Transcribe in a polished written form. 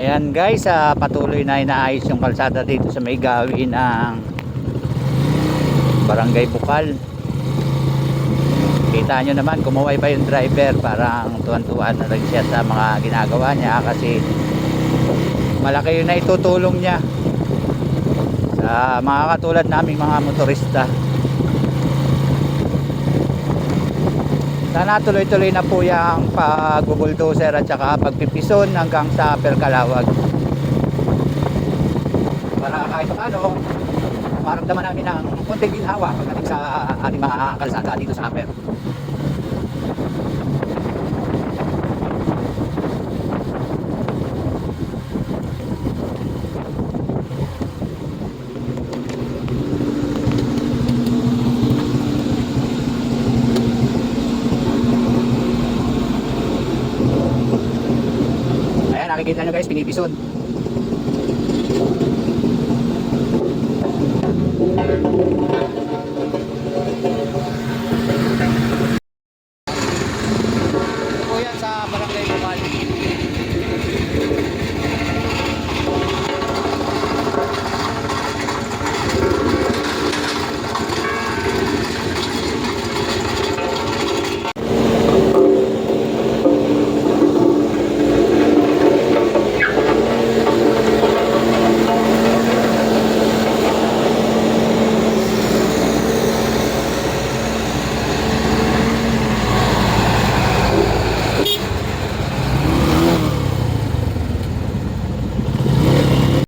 Ayan guys, patuloy na inaayos yung kalsada dito sa may gawin ng Barangay Bukal. Kita nyo naman, kumuway pa yung driver, parang tuwan-tuwa na rin siya sa mga ginagawa niya kasi malaki yung naitutulong niya sa mga katulad naming mga motorista. Sana tuloy-tuloy na po yung pag-bulldozer at saka pagpipison hanggang sa Perkalawag. Para kahit paano, maramdaman namin ng konting ginhawa pagdating sa ating mga kalsada dito sa Aper. Ayan, nakikita nyo guys, pinipison.